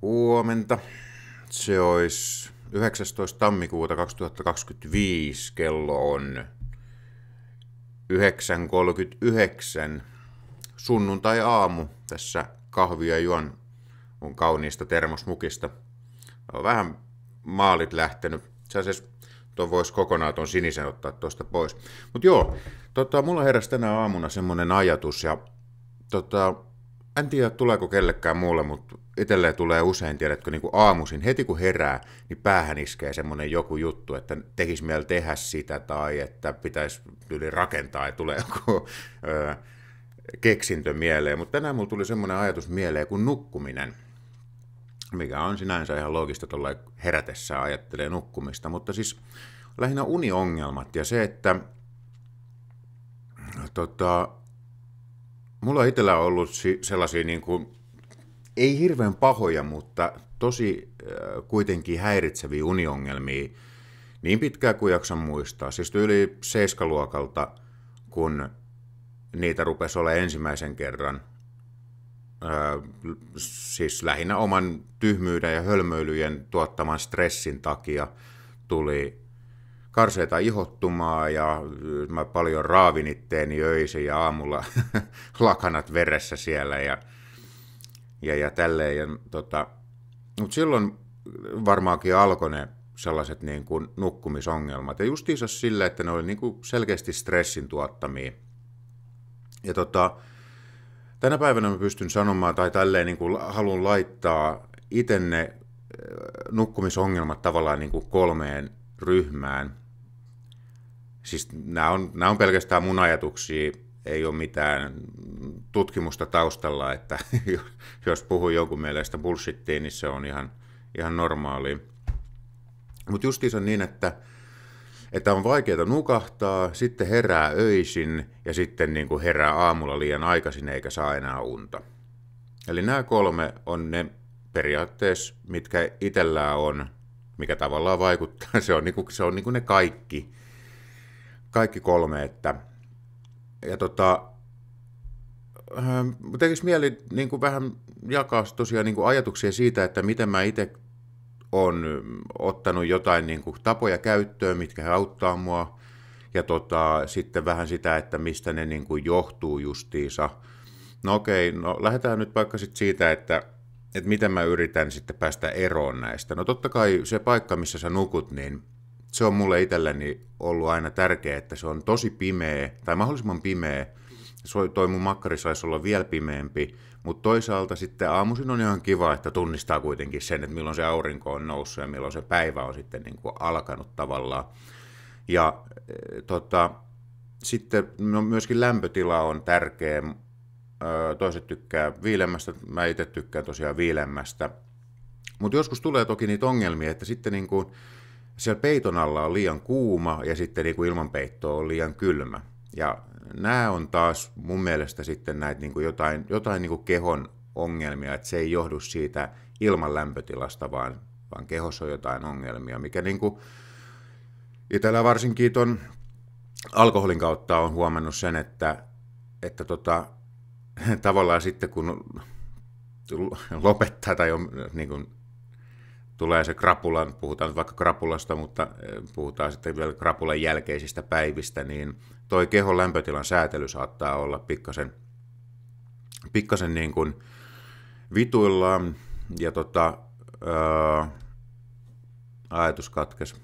Huomenta. Se olisi 19. tammikuuta 2025. Kello on 9.39. Sunnuntai-aamu. Tässä kahvia juon mun kauniista termosmukista. On vähän maalit lähtenyt. Itse asiassa tuon voisi kokonaan tuon sinisen ottaa tuosta pois. Mutta joo, mulla heräsi tänä aamuna semmonen ajatus ja en tiedä tuleeko kellekään muulle, mutta itselleen tulee usein, tiedätkö, niin kuin aamuisin, heti kun herää, niin päähän iskee semmoinen joku juttu, että tekisi mieli tehdä sitä tai että pitäisi yli rakentaa ja tulee joku keksintö mieleen. Mutta tänään mulla tuli semmoinen ajatus mieleen kuin nukkuminen, mikä on sinänsä ihan loogista tuolla herätessään ajattelee nukkumista, mutta siis lähinnä uniongelmat ja se, että mulla itsellä on ollut sellaisia niin kuin, ei hirveän pahoja, mutta tosi kuitenkin häiritseviä uniongelmia niin pitkään kuin jaksan muistaa. Siis yli 7-luokalta, kun niitä rupesi olemaan ensimmäisen kerran, siis lähinnä oman tyhmyyden ja hölmöilyjen tuottaman stressin takia tuli karseita ihottumaa ja mä paljon raavin itteeni öisin ja aamulla lakanat veressä siellä ja tälleen. Mutta silloin varmaankin alkoi ne sellaiset niin kuin nukkumisongelmat. Ja justiinsa sillä, että ne oli niin kuin selkeästi stressin tuottamia. Ja tänä päivänä mä pystyn sanomaan, tai tälleen niin kuin haluan laittaa itse ne nukkumisongelmat tavallaan niin kuin 3 ryhmään. Siis nämä on pelkästään mun ajatuksia, ei ole mitään tutkimusta taustalla, että jos puhuu jonkun mielestä bullshittiin, niin se on ihan normaalia. Mutta justiinsa niin, että on vaikeaa nukahtaa, sitten herää öisin ja sitten niin kuin herää aamulla liian aikaisin eikä saa enää unta. Eli nämä 3 on ne periaatteessa, mitkä itsellään on, mikä tavallaan vaikuttaa. Se on niin kuin ne kaikki 3, että ja tekisi mieli niin kuin vähän jakaa tosiaan niin kuin ajatuksia siitä, että miten mä itse on ottanut jotain niin kuin tapoja käyttöön, mitkä auttaa mua, ja sitten vähän sitä, että mistä ne niin kuin johtuu justiinsa. No okei, lähdetään nyt vaikka sit siitä, että miten mä yritän sitten päästä eroon näistä. No totta kai se paikka, missä sä nukut, niin se on mulle itselleni ollut aina tärkeää, että se on tosi pimeä, tai mahdollisimman pimeä. Toi mun makkari saisi olla vielä pimeämpi, mutta toisaalta sitten aamuisin on ihan kiva, että tunnistaa kuitenkin sen, että milloin se aurinko on noussut ja milloin se päivä on sitten niin kuin alkanut tavallaan. Ja sitten myöskin lämpötila on tärkeä. Toiset tykkää viilemmästä, mä itse tykkään tosiaan viilemmästä. Mutta joskus tulee toki niitä ongelmia, että sitten niin kuin siellä peiton alla on liian kuuma ja sitten niin kuin ilman peittoa on liian kylmä. Ja nämä on taas mun mielestä sitten näitä niin kuin jotain niin kuin kehon ongelmia, että se ei johdu siitä ilman lämpötilasta, vaan kehossa on jotain ongelmia, mikä niin kuin itsellä varsinkin ton alkoholin kautta on huomannut sen, että tavallaan sitten kun lopettaa tai on, niin kuin, tulee se krapula, puhutaan vaikka krapulasta, mutta puhutaan sitten vielä krapulan jälkeisistä päivistä, niin toi kehon lämpötilan säätely saattaa olla pikkasen niin kuin vituillaan ja ajatus katkesi.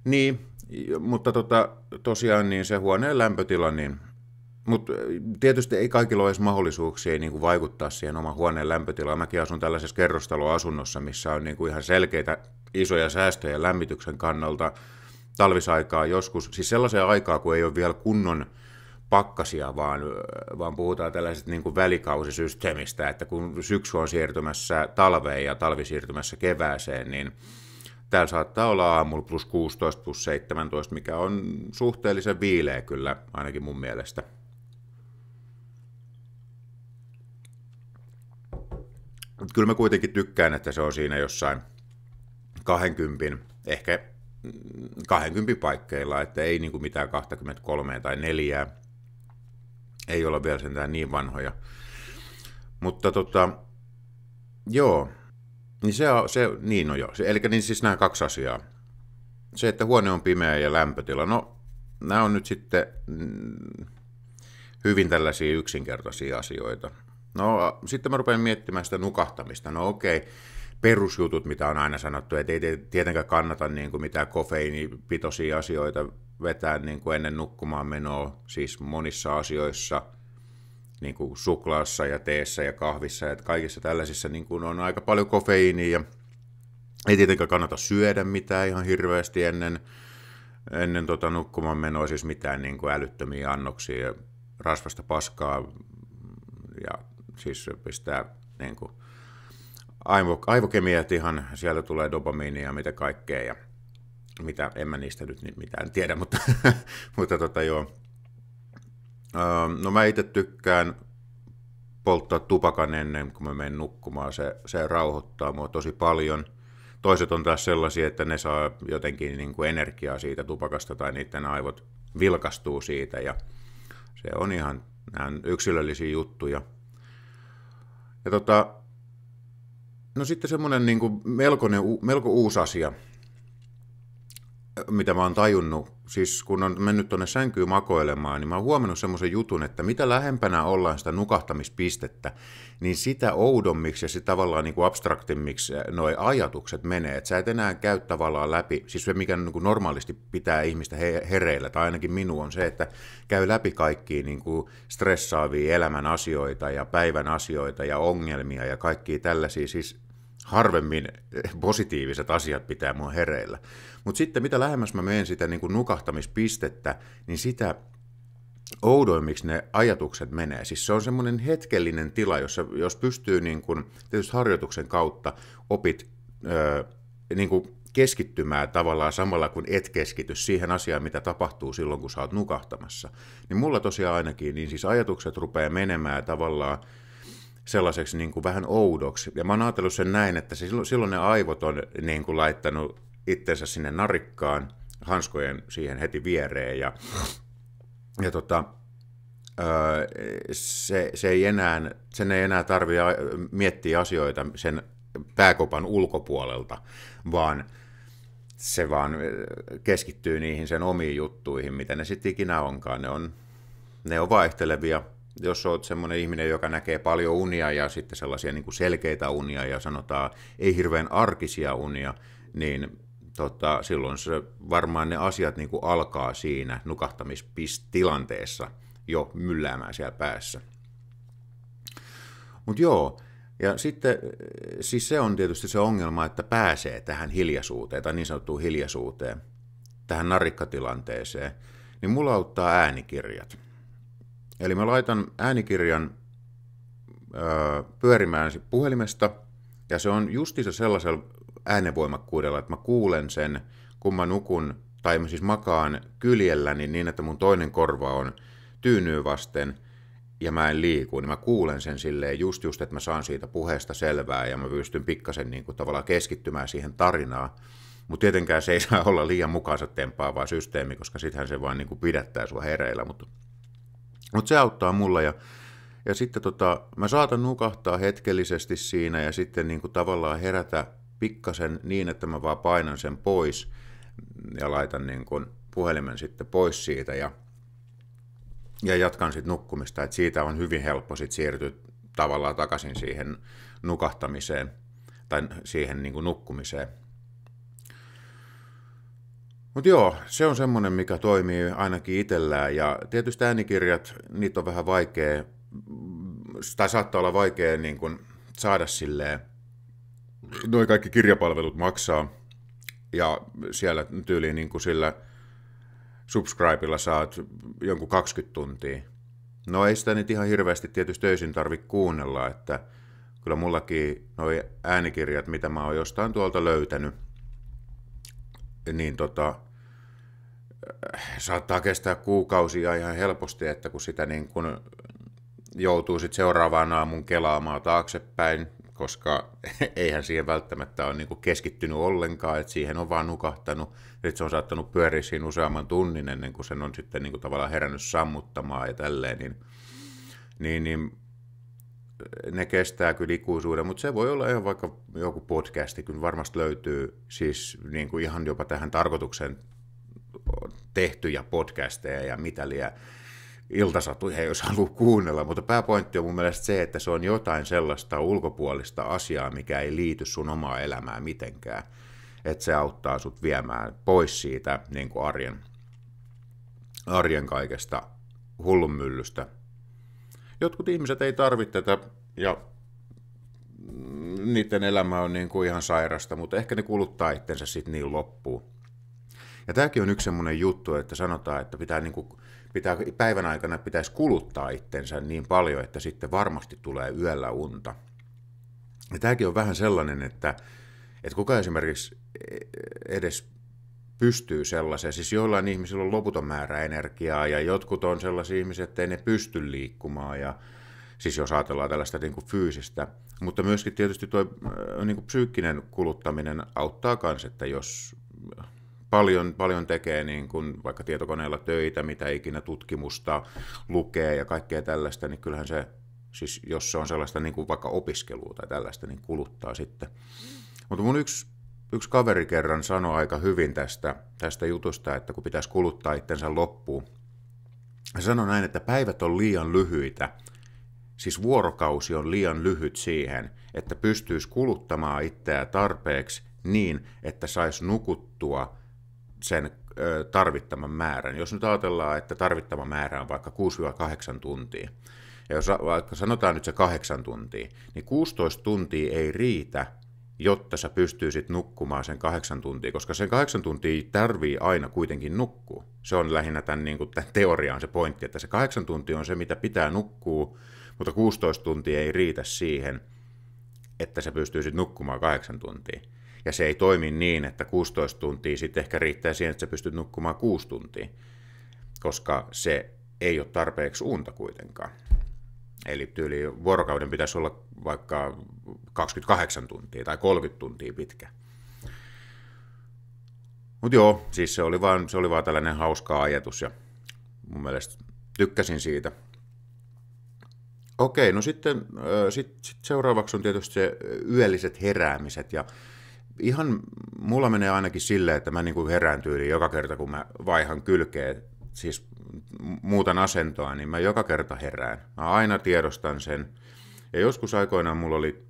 Niin, mutta tosiaan niin se huoneen lämpötila, niin mutta tietysti ei kaikilla ole edes mahdollisuuksia niin kuin vaikuttaa siihen oman huoneen lämpötilaan. Mäkin asun tällaisessa kerrostaloasunnossa, missä on niin kuin ihan selkeitä isoja säästöjä lämmityksen kannalta talvisaikaa joskus. Siis sellaiseen aikaa, kun ei ole vielä kunnon pakkasia, vaan puhutaan tällaisesta niin kuin välikausisysteemistä, että kun syksy on siirtymässä talveen ja talvi siirtymässä kevääseen, niin täällä saattaa olla aamulla plus 16, plus 17, mikä on suhteellisen viileä kyllä, ainakin mun mielestä. Kyllä mä kuitenkin tykkään, että se on siinä jossain 20, ehkä 20 paikkeilla, että ei niin kuin mitään 23 tai 4, ei olla vielä sentään niin vanhoja. Mutta Joo, niin niin no joo. Eli niin siis nämä kaksi asiaa. Se, että huone on pimeä ja lämpötila, no nämä on nyt sitten hyvin tällaisia yksinkertaisia asioita. No sitten mä rupean miettimään sitä nukahtamista. No okei, perusjutut, mitä on aina sanottu, että ei tietenkään kannata niin kuin mitään kofeiinipitoisia asioita vetää niin kuin ennen nukkumaan menoa, siis monissa asioissa, niin kuin suklaassa ja teessä ja kahvissa ja kaikissa tällaisissa niin kuin on aika paljon kofeiinia. Ei tietenkään kannata syödä mitään ihan hirveästi ennen nukkumaan menoa, siis mitään niin kuin älyttömiä annoksia, rasvasta paskaa ja siis pistää niin kuin aivokemiat ihan, siellä tulee dopamiinia ja mitä kaikkea ja mitä, en mä niistä nyt mitään tiedä, mutta, joo. No mä itse tykkään polttaa tupakan ennen kuin mä menen nukkumaan, se rauhoittaa mua tosi paljon. Toiset on taas sellaisia, että ne saa jotenkin niin kuin energiaa siitä tupakasta tai niiden aivot vilkastuu siitä ja se on ihan yksilöllisiä juttuja. Ja no sitten semmoinen niin kuin melko uusi asia, mitä mä oon tajunnut, siis kun on mennyt tuonne sänkyyn makoilemaan, niin mä oon huomannut semmoisen jutun, että mitä lähempänä ollaan sitä nukahtamispistettä, niin sitä oudommiksi ja sitä tavallaan niin kuin abstraktimmiksi noi ajatukset menee. Että sä et enää käy tavallaan läpi, siis se mikä niin kuin normaalisti pitää ihmistä hereillä, tai ainakin minun on se, että käy läpi kaikkia niin kuin stressaavia elämän asioita ja päivän asioita ja ongelmia ja kaikkia tällaisia, siis harvemmin positiiviset asiat pitää mua hereillä. Mutta sitten mitä lähemmäs mä menen sitä niin kuin nukahtamispistettä, niin sitä oudoimmiksi ne ajatukset menee. Siis se on semmoinen hetkellinen tila, jos pystyy niin kuin, tietysti harjoituksen kautta opit niin kuin keskittymään tavallaan samalla kun et keskity siihen asiaan, mitä tapahtuu silloin, kun sä oot nukahtamassa. Niin mulla tosiaan ainakin, niin siis ajatukset rupeaa menemään tavallaan sellaiseksi niin kuin vähän oudoksi. Ja mä oon ajatellut sen näin, että silloin ne aivot on niin kuin laittanut itsensä sinne narikkaan, hanskojen siihen heti viereen, ja sen ei enää tarvitse miettiä asioita sen pääkopan ulkopuolelta, vaan se vaan keskittyy niihin sen omiin juttuihin, mitä ne sitten ikinä onkaan. Ne on vaihtelevia. Jos olet semmoinen ihminen, joka näkee paljon unia ja sitten sellaisia niin kuin selkeitä unia ja sanotaan ei hirveän arkisia unia, niin silloin se, varmaan ne asiat niin kuin alkaa siinä nukahtamistilanteessa jo mylläämään siellä päässä. Mutta joo, ja sitten siis se on tietysti se ongelma, että pääsee tähän hiljaisuuteen tai niin sanottuun hiljaisuuteen, tähän narikkatilanteeseen, niin mulla auttaa äänikirjat. Eli mä laitan äänikirjan pyörimään puhelimesta, ja se on justiinsa sellaisella äänenvoimakkuudella, että mä kuulen sen, kun mä nukun, tai mä siis makaan kyljelläni niin, että mun toinen korva on tyynyä vasten, ja mä en liiku, niin mä kuulen sen silleen just, että mä saan siitä puheesta selvää, ja mä pystyn pikkasen niin kuin tavallaan keskittymään siihen tarinaan. Mutta tietenkään se ei saa olla liian mukaansa tempaava systeemi, koska sittenhän se vaan niin kuin pidättää sua hereillä, mutta se auttaa mulla, ja sitten mä saatan nukahtaa hetkellisesti siinä ja sitten niin kuin tavallaan herätä pikkasen niin, että mä vaan painan sen pois ja laitan niin kuin puhelimen sitten pois siitä ja jatkan sitten nukkumista, että siitä on hyvin helppo sitten siirtyä tavallaan takaisin siihen nukahtamiseen tai siihen niin kuin nukkumiseen. Mutta joo, se on semmoinen, mikä toimii ainakin itsellään, ja tietysti äänikirjat, niitä on vähän vaikea, tai saattaa olla vaikea niin kun saada silleen, noi kaikki kirjapalvelut maksaa, ja siellä tyyliin niin kuin sillä subscribella saat jonkun 20 tuntia. No ei sitä nyt ihan hirveästi tietysti öisin tarvitse kuunnella, että kyllä mullakin noi äänikirjat, mitä mä oon jostain tuolta löytänyt, niin saattaa kestää kuukausia ihan helposti, että kun sitä niin kun joutuu sitten seuraavaan aamun kelaamaan taaksepäin, koska eihän siihen välttämättä ole niin kuin keskittynyt ollenkaan, että siihen on vaan nukahtanut, että se on saattanut pyöriä siinä useamman tunnin ennen kuin sen on sitten niin kuin tavallaan herännyt sammuttamaan ja tälleen, niin ne kestää kyllä ikuisuuden, mutta se voi olla ihan vaikka joku podcasti, kyllä varmasti löytyy siis niin kuin ihan jopa tähän tarkoitukseen tehtyjä podcasteja ja mitä liian iltasatuja, jos haluaa kuunnella, mutta pääpointti on mun mielestä se, että se on jotain sellaista ulkopuolista asiaa, mikä ei liity sun omaa elämään mitenkään, että se auttaa sut viemään pois siitä niin kuin arjen kaikesta hullunmyllystä. Jotkut ihmiset ei tarvitse tätä ja niiden elämä on niin kuin ihan sairasta, mutta ehkä ne kuluttaa itsensä sitten niin loppuun. Ja tämäkin on yksi semmoinen juttu, että sanotaan, että päivän aikana pitäisi kuluttaa itsensä niin paljon, että sitten varmasti tulee yöllä unta. Ja tämäkin on vähän sellainen, että kuka esimerkiksi edes pystyy sellaiseen, siis joillain ihmisillä on loputon määrä energiaa ja jotkut on sellaisia ihmisiä, että ei ne pysty liikkumaan ja siis jos ajatellaan tällaista niin kuin fyysistä, mutta myöskin tietysti tuo niin kuin psyykkinen kuluttaminen auttaa myös, että jos paljon tekee niin kuin vaikka tietokoneella töitä, mitä ikinä tutkimusta lukee ja kaikkea tällaista, niin kyllähän se, siis jos se on sellaista niin kuin vaikka opiskelua tai tällaista, niin kuluttaa sitten. Mutta mun yksi kaveri kerran sanoi aika hyvin tästä jutusta, että kun pitäisi kuluttaa itsensä loppuun. Hän sanoi näin, että päivät on liian lyhyitä, siis vuorokausi on liian lyhyt siihen, että pystyisi kuluttamaan itseään tarpeeksi niin, että saisi nukuttua sen tarvittavan määrän. Jos nyt ajatellaan, että tarvittava määrä on vaikka 6-8 tuntia, ja jos vaikka sanotaan nyt se 8 tuntia, niin 16 tuntia ei riitä, jotta sä pystyisit nukkumaan sen 8 tuntia, koska sen 8 tuntia tarvii aina kuitenkin nukkua. Se on lähinnä tämän teoriaan se pointti, että se 8 tuntia on se, mitä pitää nukkua, mutta 16 tuntia ei riitä siihen, että sä pystyisit nukkumaan 8 tuntia. Ja se ei toimi niin, että 16 tuntia sitten ehkä riittää siihen, että sä pystyt nukkumaan 6 tuntia, koska se ei ole tarpeeksi unta kuitenkaan. Eli tyyli vuorokauden pitäisi olla vaikka 28 tuntia tai 30 tuntia pitkä. Mutta joo, siis se oli vaan tällainen hauska ajatus ja mun mielestä tykkäsin siitä. Okei, no sitten seuraavaksi on tietysti se yölliset heräämiset ja ihan mulla menee ainakin silleen, että mä niin kuin herään tyyliin joka kerta kun mä vaihan kylkeä, siis muutan asentoa, niin mä joka kerta herään. Mä aina tiedostan sen. Ja joskus aikoinaan mulla oli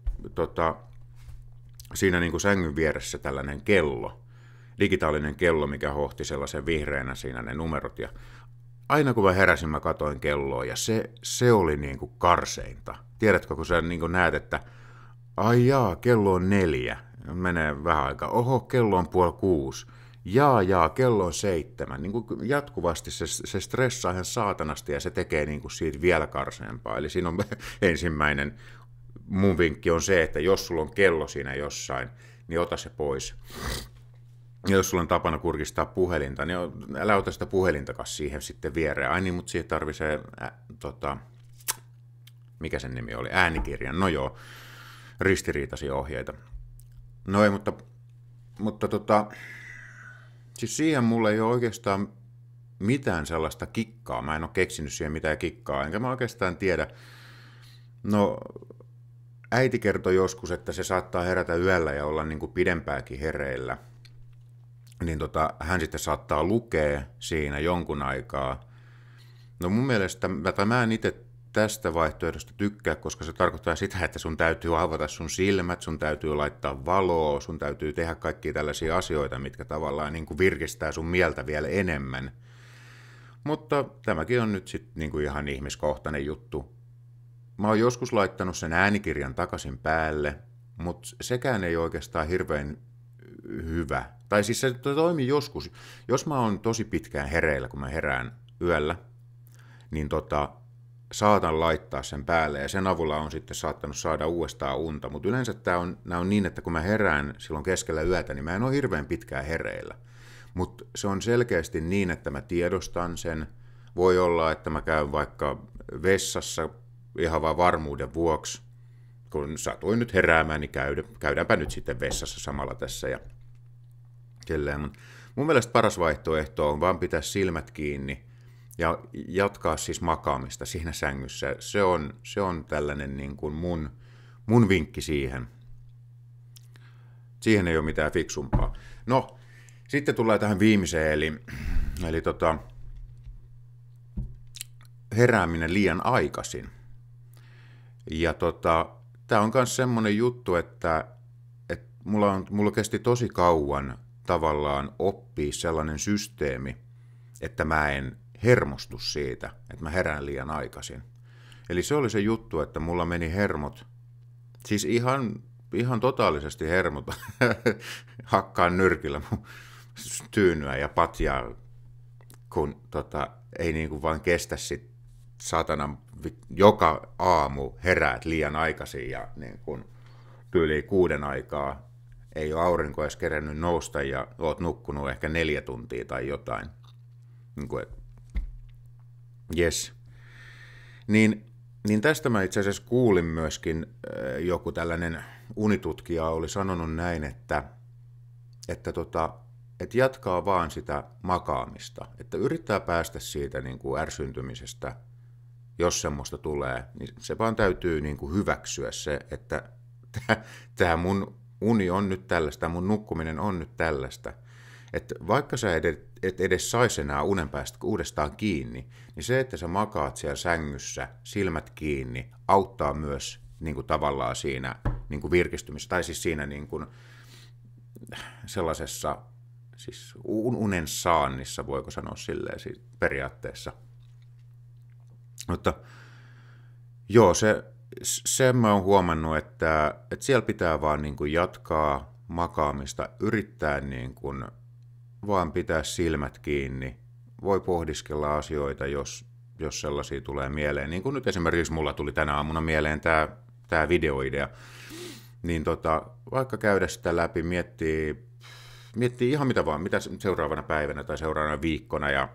siinä niin kuin sängyn vieressä tällainen kello, digitaalinen kello, mikä hohti sellaisen vihreänä siinä ne numerot. Ja aina kun mä heräsin, mä katoin kelloa ja se oli niin kuin karseinta. Tiedätkö, kun sä niin kuin näet, että ai jaa, kello on 4. Menee vähän aikaa. Oho, kello on 5:30. Jaa, kello on 7. Niin kuin jatkuvasti se stressaa ihan saatanasti ja se tekee niin kuin siitä vielä karseempaa. Eli siinä on ensimmäinen mun vinkki on se, että jos sulla on kello siinä jossain, niin ota se pois. Ja jos sulla on tapana kurkistaa puhelinta, niin älä ota sitä puhelintakaan siihen sitten viereen. Ai niin, mutta siihen tarvitsee, mikä sen nimi oli, äänikirjan. No joo, ristiriitaisia ohjeita. No ei, mutta siis siihen mulla ei ole oikeastaan mitään sellaista kikkaa. Mä en ole keksinyt siihen mitään kikkaa, enkä mä oikeastaan tiedä. No, äiti kertoi joskus, että se saattaa herätä yöllä ja olla niin kuin pidempääkin hereillä. Niin hän sitten saattaa lukea siinä jonkun aikaa. No mun mielestä, mä en itse tästä vaihtoehdosta tykkää, koska se tarkoittaa sitä, että sun täytyy avata sun silmät, sun täytyy laittaa valoa, sun täytyy tehdä kaikkia tällaisia asioita, mitkä tavallaan niin kuin virkistää sun mieltä vielä enemmän. Mutta tämäkin on nyt sitten niin kuin ihan ihmiskohtainen juttu. Mä oon joskus laittanut sen äänikirjan takaisin päälle, mutta sekään ei oikeastaan hirveän hyvä. Tai siis se toimii joskus. Jos mä oon tosi pitkään hereillä, kun mä herään yöllä, niin saatan laittaa sen päälle ja sen avulla on sitten saattanut saada uudestaan unta. Mutta yleensä nämä on niin, että kun mä herään silloin keskellä yötä, niin mä en ole hirveän pitkään hereillä. Mutta se on selkeästi niin, että mä tiedostan sen. Voi olla, että mä käyn vaikka vessassa ihan vaan varmuuden vuoksi. Kun satuin nyt heräämään, niin käydäänpä nyt sitten vessassa samalla tässä ja kelleen. Mun mielestä paras vaihtoehto on vaan pitää silmät kiinni ja jatkaa siis makaamista siinä sängyssä. Se on tällainen niin kuin mun vinkki siihen. Siihen ei ole mitään fiksumpaa. No, sitten tullaan tähän viimeiseen, eli herääminen liian aikaisin. Ja tämä on myös semmoinen juttu, että mulla kesti tosi kauan tavallaan oppia sellainen systeemi, että mä en hermostu siitä, että mä herään liian aikaisin. Eli se oli se juttu, että mulla meni hermot, siis ihan totaalisesti hermot, hakkaan nyrkillä mun tyynyä ja patjaa, kun ei niinku vaan kestä sit satana joka aamu heräät liian aikaisin ja niin kun tyyliin 6 aikaa ei ole aurinko edes kerennyt nousta ja oot nukkunut ehkä 4 tuntia tai jotain. Niin kuin, yes. Niin tästä mä itse asiassa kuulin myöskin, joku tällainen unitutkija oli sanonut näin, että jatkaa vaan sitä makaamista, että yrittää päästä siitä niin kuin ärsyntymisestä, jos semmoista tulee, niin se vaan täytyy niin kuin hyväksyä se, että tämä mun uni on nyt tällaista, mun nukkuminen on nyt tällaista. Että vaikka sä et edes saisi enää unen päästä uudestaan kiinni, niin se, että sä makaat siellä sängyssä, silmät kiinni, auttaa myös niin kuin tavallaan siinä niin kuin virkistymisessä, tai siis siinä niin kuin sellaisessa siis unen saannissa, voiko sanoa silleen siis periaatteessa. Mutta joo, se mä oon huomannut, että siellä pitää vaan niin kuin jatkaa makaamista, yrittää niin kuin vaan pitää silmät kiinni. Voi pohdiskella asioita, jos sellaisia tulee mieleen. Niin kuin nyt esimerkiksi mulla tuli tänä aamuna mieleen tämä videoidea. Niin vaikka käydä sitä läpi, miettii ihan mitä vaan, mitä seuraavana päivänä tai seuraavana viikkona ja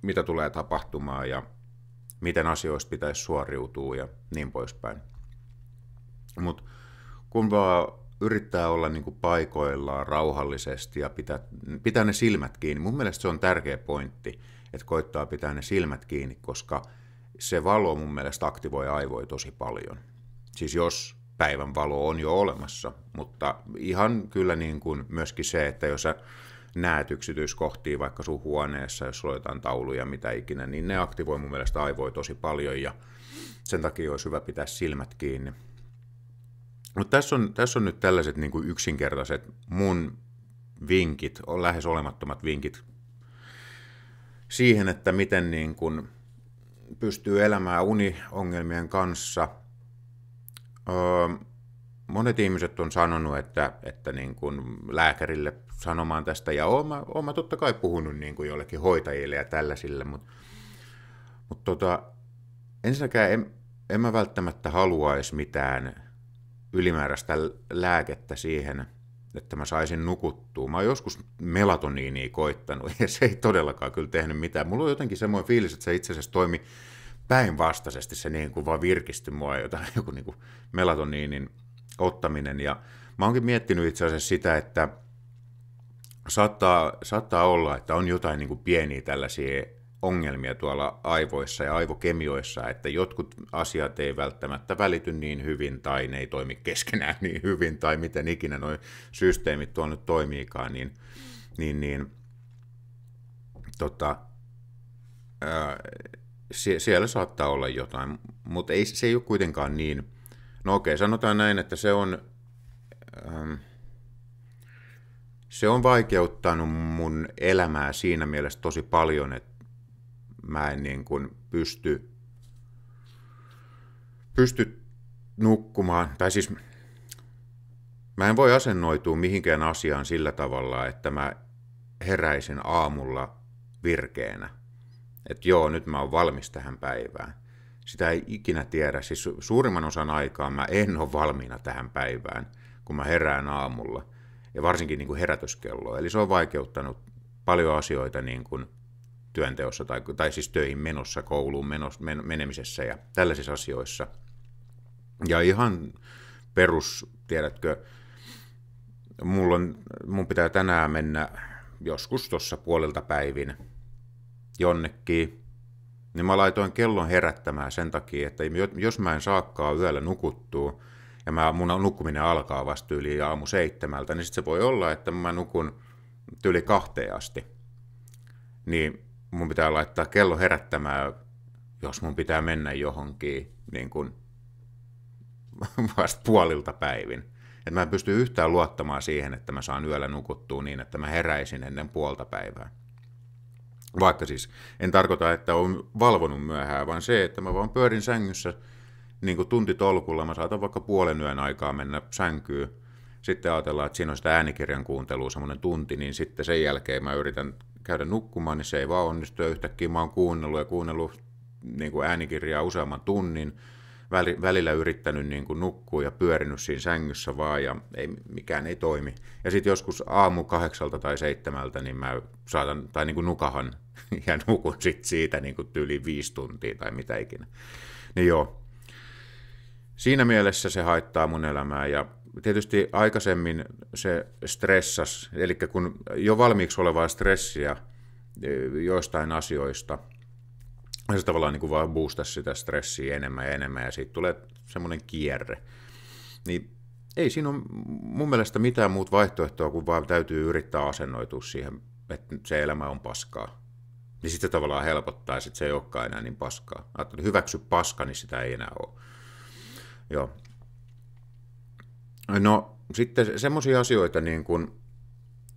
mitä tulee tapahtumaan ja miten asioista pitäisi suoriutua ja niin poispäin. Mutta kun vaan yrittää olla niin kuin paikoillaan rauhallisesti ja pitää ne silmät kiinni, mun mielestä se on tärkeä pointti, että koittaa pitää ne silmät kiinni, koska se valo mun mielestä aktivoi aivoja tosi paljon. Siis jos päivän valo on jo olemassa, mutta ihan kyllä niin kuin myöskin se, että jos sä näet yksityiskohtia vaikka sun huoneessa, jos sulla on jotain tauluja, mitä ikinä, niin ne aktivoi mun mielestä aivoja tosi paljon ja sen takia olisi hyvä pitää silmät kiinni. Mutta tässä on nyt tällaiset niin kuin yksinkertaiset mun vinkit, on lähes olemattomat vinkit siihen, että miten niin kuin pystyy elämään uniongelmien kanssa. Monet ihmiset on sanonut, että niin kuin lääkärille sanomaan tästä, ja oon mä totta kai puhunut niin kuin jollekin hoitajille ja tällaisille, mutta ensinnäkään en mä välttämättä haluaisi mitään ylimääräistä lääkettä siihen, että mä saisin nukuttua. Mä oon joskus melatoniinia koittanut, ja se ei todellakaan kyllä tehnyt mitään. Mulla on jotenkin semmoinen fiilis, että se itse asiassa toimi päinvastaisesti, se niin kuin vaan virkisti mua joku niin kuin melatoniinin ottaminen. Ja mä oonkin miettinyt itse asiassa sitä, että saattaa olla, että on jotain niin kuin pieniä tällaisia ongelmia tuolla aivoissa ja aivokemioissa, että jotkut asiat ei välttämättä välity niin hyvin tai ne ei toimi keskenään niin hyvin tai miten ikinä nuo systeemit tuolla nyt toimiikaan, siellä saattaa olla jotain, mutta se ei ole kuitenkaan niin. No okei, sanotaan näin, että se on vaikeuttanut mun elämää siinä mielessä tosi paljon, että mä en niin kuin pysty nukkumaan, tai siis mä en voi asennoitua mihinkään asiaan sillä tavalla, että mä heräisin aamulla virkeänä. Että joo, nyt mä oon valmis tähän päivään. Sitä ei ikinä tiedä. Siis suurimman osan aikaa mä en ole valmiina tähän päivään, kun mä herään aamulla. Ja varsinkin niin kuin herätyskelloa. Eli se on vaikeuttanut paljon asioita niin kuin työnteossa tai siis töihin menossa, kouluun menemisessä ja tällaisissa asioissa. Ja ihan perus, tiedätkö, mun pitää tänään mennä joskus tuossa 2:30 jonnekin, niin mä laitoin kellon herättämään sen takia, että jos mä en saakaan yöllä nukuttua, ja mun nukkuminen alkaa vasta yli aamu 7, niin sitten se voi olla, että mä nukun yli 2 asti. Niin mun pitää laittaa kello herättämään, jos mun pitää mennä johonkin niin kuin vasta puolilta päivin. Että mä en pysty yhtään luottamaan siihen, että mä saan yöllä nukuttua niin, että mä heräisin ennen puolta päivää. Vaikka siis en tarkoita, että olen valvonut myöhään, vaan se, että mä vaan pyörin sängyssä niin kuin tuntitolkulla. Mä saatan vaikka puolen yön aikaa mennä sänkyyn. Sitten ajatellaan, että siinä on sitä äänikirjan kuuntelua semmoinen tunti, niin sitten sen jälkeen mä yritän käydä nukkumaan, niin se ei vaan onnistu. Ja yhtäkkiä mä oon kuunnellut niin kuin äänikirjaa useamman tunnin, välillä yrittänyt niin kuin nukkua ja pyörinyt siinä sängyssä vaan, ja mikään ei toimi. Ja sitten joskus aamu 8 tai 7, niin mä saatan, tai niin kuin nukahan, ja nukun sitten siitä niin kuin yli 5 tuntia tai mitä ikinä. Niin joo, siinä mielessä se haittaa mun elämää, ja tietysti aikaisemmin se stressas, eli kun jo valmiiksi olevaa stressiä joistain asioista, se tavallaan niin kuin vaan boostasi sitä stressiä enemmän ja enemmän, ja siitä tulee semmoinen kierre. Niin ei siinä ole mun mielestä mitään muuta vaihtoehtoa, kun vaan täytyy yrittää asennoitua siihen, että se elämä on paskaa. Niin sitten se tavallaan helpottaa, ja sitten se ei olekaan enää niin paskaa. Ajattelin, hyväksy paska, niin sitä ei enää ole. Joo. No sitten semmoisia asioita, niin kun,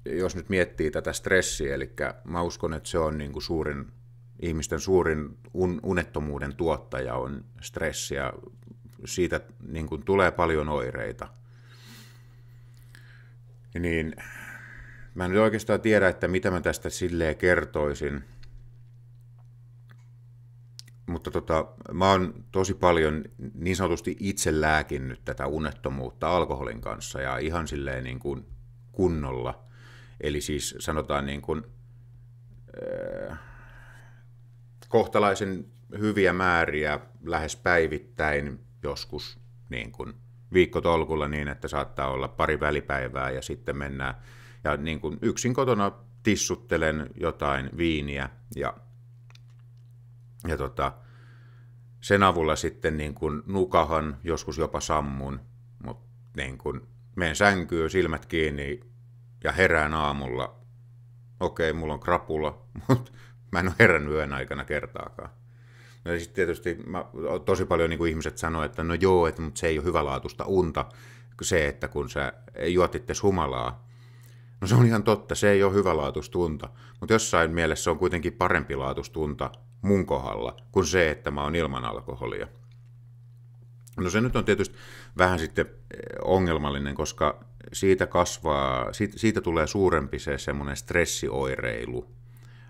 jos nyt miettii tätä stressiä, eli mä uskon, että se on niin kuin ihmisten suurin unettomuuden tuottaja on stressi, ja siitä niin kuin tulee paljon oireita. Niin mä en nyt oikeastaan tiedä, että mitä mä tästä silleen kertoisin, mutta mä oon tosi paljon niin sanotusti itse lääkinnyt tätä unettomuutta alkoholin kanssa, ja ihan silleen niin kuin kunnolla. Eli siis sanotaan niin kuin kohtalaisen hyviä määriä lähes päivittäin, joskus niin kuin viikkotolkulla niin, että saattaa olla pari välipäivää ja sitten mennään. Ja niin kuin yksin kotona tissuttelen jotain viiniä ja sen avulla sitten niin kuin nukahan, joskus jopa sammun, mutta niin kuin menen sänkyyn, silmät kiinni ja herään aamulla. Okei, mulla on krapula, mutta mä en ole herännyt yön aikana kertaakaan. No ja sitten tietysti tosi paljon niin kuin ihmiset sanoo, että no joo, mutta se ei ole hyvälaatuista unta, se, että kun sä juotitte humalaa. No se on ihan totta, se ei ole hyvälaatuista unta, mutta jossain mielessä se on kuitenkin parempi laatuista unta mun kohdalla kuin se, että mä oon ilman alkoholia. No se nyt on tietysti vähän sitten ongelmallinen, koska siitä tulee suurempi se semmoinen stressioireilu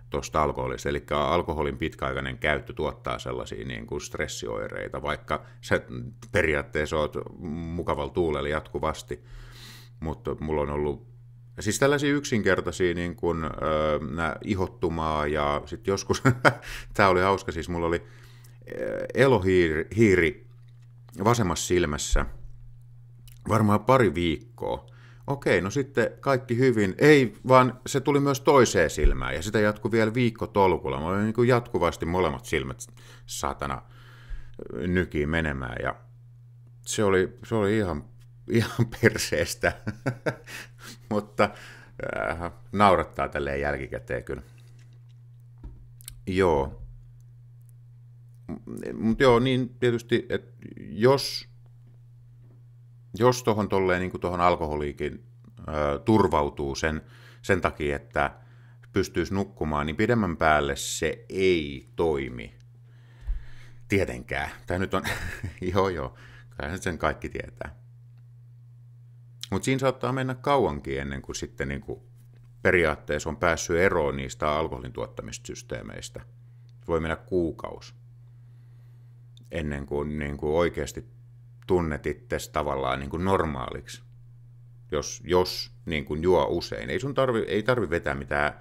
tuosta alkoholista. Eli alkoholin pitkäaikainen käyttö tuottaa sellaisia niin kuin stressioireita, vaikka sä periaatteessa oot mukavalla tuulella jatkuvasti, mutta mulla on ollut siis tällaisia yksinkertaisia niin kuin, ihottumaa, ja sitten joskus, tämä oli hauska, siis mulla oli elohiiri vasemmassa silmässä varmaan pari viikkoa. Okei, no sitten kaikki hyvin. Ei, vaan se tuli myös toiseen silmään, ja sitä jatkui vielä viikkotolkulla. Mulla oli niin kuin jatkuvasti molemmat silmät saatana nykiin menemään, ja se oli ihan perseestä, mutta naurattaa tälleen jälkikäteen kyllä. Joo. Mutta joo, niin tietysti, että jos tuohon tolleen niin kuin tuohon alkoholiikin turvautuu sen takia, että pystyisi nukkumaan, niin pidemmän päälle se ei toimi. Tietenkään. Tämä nyt on, joo, kyllähän sen kaikki tietää. Mutta siinä saattaa mennä kauankin ennen kuin sitten niin kuin periaatteessa on päässyt eroon niistä alkoholin tuottamissysteemeistä. Voi mennä kuukausi ennen kuin, niin kuin oikeasti tunnet itsesi tavallaan niin kuin normaaliksi, jos niin kuin juo usein. Ei tarvi vetää mitään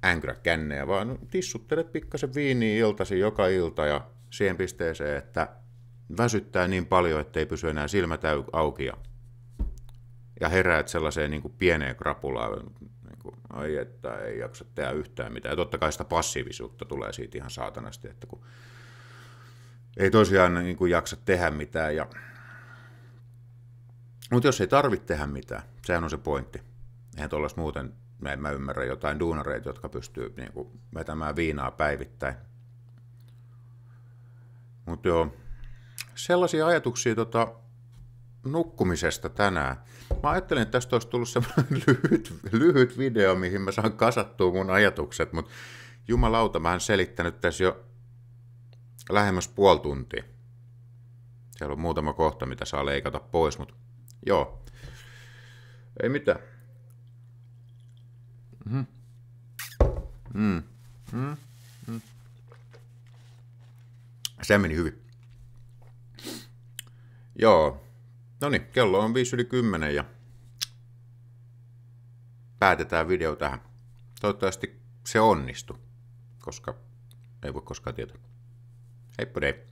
änkräkännejä, vaan tissuttelet pikkasen viiniä iltasi joka ilta ja siihen pisteeseen, että väsyttää niin paljon, ettei pysy enää silmät auki ja heräät sellaiseen niin kuin pieneen krapulaan niin kuin ai että ei jaksa tehdä yhtään mitään. Ja totta kai sitä passiivisuutta tulee siitä ihan saatanasti, että kun ei tosiaan niin kuin jaksa tehdä mitään. Mutta jos ei tarvitse tehdä mitään, sehän on se pointti. Eihän tuollaista muuten, mä ymmärrä jotain duunareita, jotka pystyy niin kuin vetämään viinaa päivittäin. Mutta joo, sellaisia ajatuksia nukkumisesta tänään. Mä ajattelin, että tästä olisi tullut semmoinen lyhyt video, mihin mä saan kasattua mun ajatukset, mutta jumalauta, mä oon selittänyt tässä jo lähemmäs puoli tuntia. Siellä on muutama kohta, mitä saa leikata pois, mutta joo, ei mitään. Se meni hyvin. Joo, no niin, kello on 5:10 ja päätetään video tähän. Toivottavasti se onnistui, koska ei voi koskaan tietää. Heippa dei.